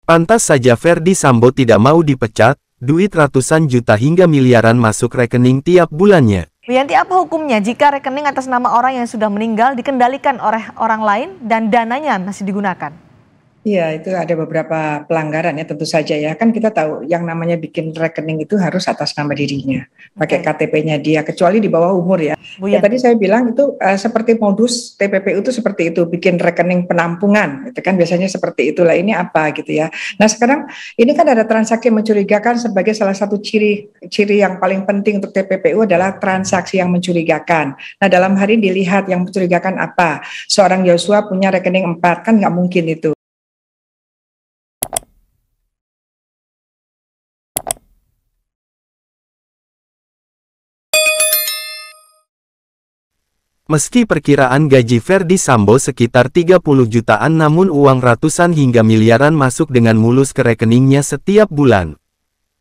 Pantas saja Ferdy Sambo tidak mau dipecat, duit ratusan juta hingga miliaran masuk rekening tiap bulannya. Bu Yanti, apa hukumnya jika rekening atas nama orang yang sudah meninggal dikendalikan oleh orang lain dan dananya masih digunakan? Iya, itu ada beberapa pelanggaran ya tentu saja ya. Kan kita tahu yang namanya bikin rekening itu harus atas nama dirinya. Pakai KTP-nya dia, kecuali di bawah umur ya. Ya tadi saya bilang itu seperti modus TPPU itu seperti itu, bikin rekening penampungan. Itu kan biasanya seperti itulah, ini apa gitu ya. Nah sekarang ini kan ada transaksi mencurigakan sebagai salah satu ciri yang paling penting untuk TPPU adalah transaksi yang mencurigakan. Nah dalam hari dilihat yang mencurigakan apa. Seorang Yosua punya rekening 4, kan nggak mungkin itu. Meski perkiraan gaji Ferdy Sambo sekitar 30 jutaan namun uang ratusan hingga miliaran masuk dengan mulus ke rekeningnya setiap bulan.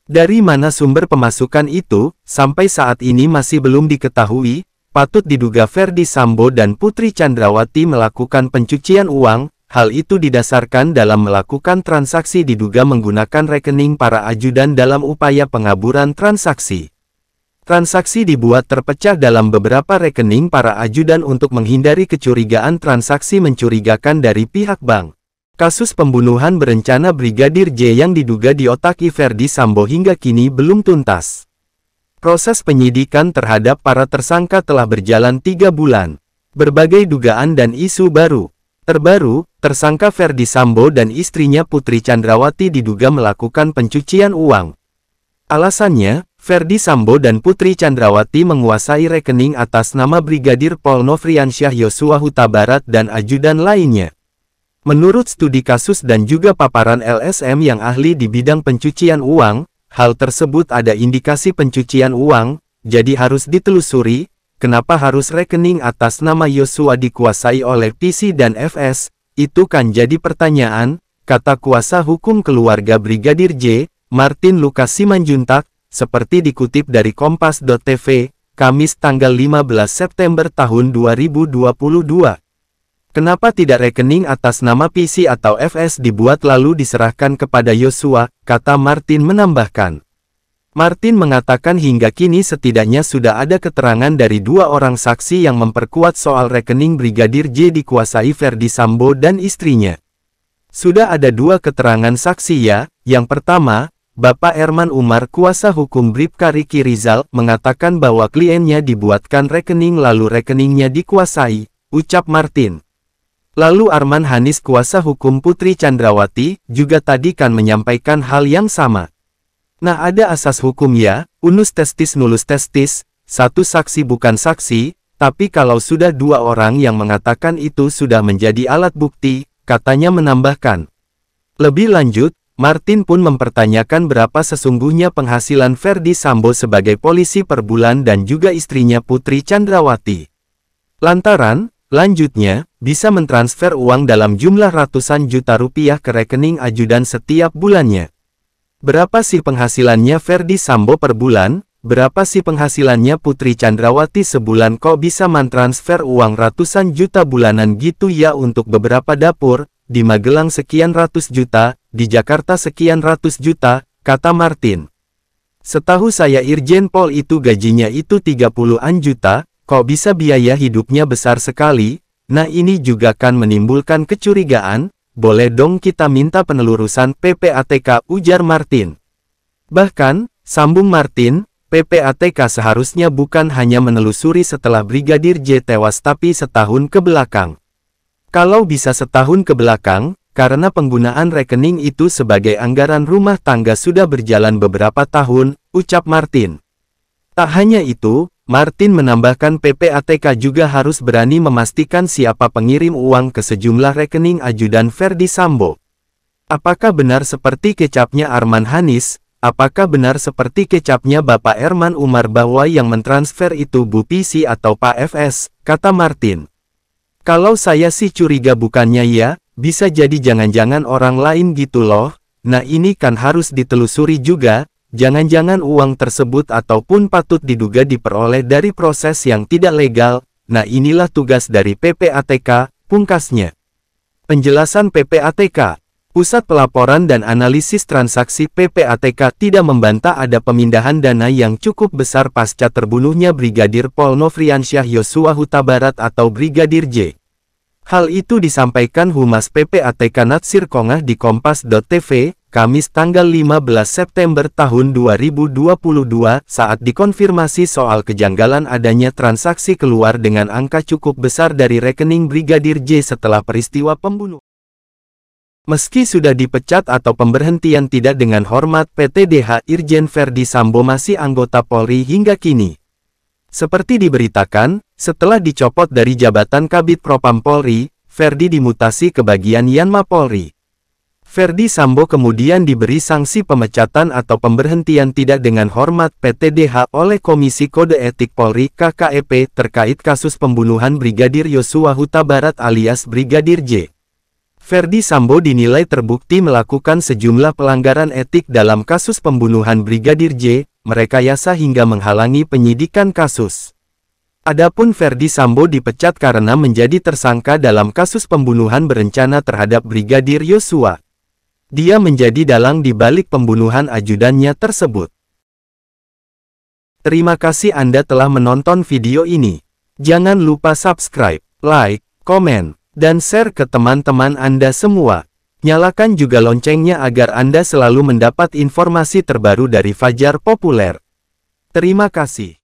Dari mana sumber pemasukan itu, sampai saat ini masih belum diketahui. Patut diduga Ferdy Sambo dan Putri Chandrawati melakukan pencucian uang. Hal itu didasarkan dalam melakukan transaksi diduga menggunakan rekening para ajudan dalam upaya pengaburan transaksi. Transaksi dibuat terpecah dalam beberapa rekening para ajudan untuk menghindari kecurigaan transaksi mencurigakan dari pihak bank. Kasus pembunuhan berencana Brigadir J yang diduga diotaki Ferdy Sambo hingga kini belum tuntas. Proses penyidikan terhadap para tersangka telah berjalan 3 bulan. Berbagai dugaan dan isu baru. Terbaru, tersangka Ferdy Sambo dan istrinya Putri Chandrawati diduga melakukan pencucian uang. Alasannya, Ferdy Sambo dan Putri Chandrawati menguasai rekening atas nama Brigadir Pol Nofriansyah Yosua Huta Barat dan ajudan lainnya. Menurut studi kasus dan juga paparan LSM yang ahli di bidang pencucian uang, hal tersebut ada indikasi pencucian uang, jadi harus ditelusuri, kenapa harus rekening atas nama Yosua dikuasai oleh PC dan FS, itu kan jadi pertanyaan, kata kuasa hukum keluarga Brigadir J, Martin Lucas Simanjuntak, seperti dikutip dari Kompas.tv, Kamis tanggal 15 September tahun 2022. Kenapa tidak rekening atas nama PC atau FS dibuat lalu diserahkan kepada Yosua, kata Martin menambahkan. Martin mengatakan hingga kini setidaknya sudah ada keterangan dari 2 orang saksi yang memperkuat soal rekening Brigadir J dikuasai Ferdy Sambo dan istrinya. Sudah ada 2 keterangan saksi ya, yang pertama, Bapak Erman Umar kuasa hukum Bribka Riki Rizal mengatakan bahwa kliennya dibuatkan rekening lalu rekeningnya dikuasai, ucap Martin. Lalu Arman Hanis kuasa hukum Putri Chandrawati juga tadi kan menyampaikan hal yang sama. Nah ada asas hukum ya, unus testis nullus testis, satu saksi bukan saksi, tapi kalau sudah 2 orang yang mengatakan itu sudah menjadi alat bukti, katanya menambahkan. Lebih lanjut, Martin pun mempertanyakan berapa sesungguhnya penghasilan Ferdy Sambo sebagai polisi per bulan dan juga istrinya Putri Chandrawati. Lantaran, lanjutnya, bisa mentransfer uang dalam jumlah ratusan juta rupiah ke rekening ajudan setiap bulannya. Berapa sih penghasilannya Ferdy Sambo per bulan? Berapa sih penghasilannya Putri Chandrawati sebulan kok bisa mentransfer uang ratusan juta bulanan gitu ya untuk beberapa dapur? Di Magelang sekian ratus juta, di Jakarta sekian ratus juta, kata Martin. Setahu saya Irjen Pol itu gajinya itu 30-an juta, kok bisa biaya hidupnya besar sekali? Nah ini juga kan menimbulkan kecurigaan, boleh dong kita minta penelurusan PPATK, ujar Martin. Bahkan, sambung Martin, PPATK seharusnya bukan hanya menelusuri setelah Brigadir J tewas tapi setahun ke belakang. Kalau bisa setahun ke belakang, karena penggunaan rekening itu sebagai anggaran rumah tangga sudah berjalan beberapa tahun, ucap Martin. Tak hanya itu, Martin menambahkan PPATK juga harus berani memastikan siapa pengirim uang ke sejumlah rekening ajudan Ferdy Sambo. Apakah benar seperti kecapnya Arman Hanis? Apakah benar seperti kecapnya Bapak Erman Umar bahwa yang mentransfer itu Bu PC atau Pak FS, kata Martin. Kalau saya sih curiga bukannya ya, bisa jadi jangan-jangan orang lain gitu loh. Nah ini kan harus ditelusuri juga, jangan-jangan uang tersebut ataupun patut diduga diperoleh dari proses yang tidak legal. Nah inilah tugas dari PPATK, pungkasnya. Penjelasan PPATK. Pusat Pelaporan dan Analisis Transaksi PPATK tidak membantah ada pemindahan dana yang cukup besar pasca terbunuhnya Brigadir Pol Nofriansyah Yosua Huta Barat atau Brigadir J. Hal itu disampaikan Humas PPATK Natsir Kongah di Kompas.tv, Kamis tanggal 15 September tahun 2022 saat dikonfirmasi soal kejanggalan adanya transaksi keluar dengan angka cukup besar dari rekening Brigadir J setelah peristiwa pembunuhan. Meski sudah dipecat atau pemberhentian tidak dengan hormat PTDH, Irjen Verdi Sambo masih anggota Polri hingga kini. Seperti diberitakan, setelah dicopot dari jabatan Kabid Propam Polri, Verdi dimutasi ke bagian Yanma Polri. Verdi Sambo kemudian diberi sanksi pemecatan atau pemberhentian tidak dengan hormat PTDH oleh Komisi Kode Etik Polri (KKEP) terkait kasus pembunuhan Brigadir Yosua Huta Barat alias Brigadir J. Verdi Sambo dinilai terbukti melakukan sejumlah pelanggaran etik dalam kasus pembunuhan Brigadir J, merekayasa hingga menghalangi penyidikan kasus. Adapun Verdi Sambo dipecat karena menjadi tersangka dalam kasus pembunuhan berencana terhadap Brigadir Yosua. Dia menjadi dalang di balik pembunuhan ajudannya tersebut. Terima kasih Anda telah menonton video ini. Jangan lupa subscribe, like, komen, dan share ke teman-teman Anda semua. Nyalakan juga loncengnya agar Anda selalu mendapat informasi terbaru dari Fajar Populer. Terima kasih.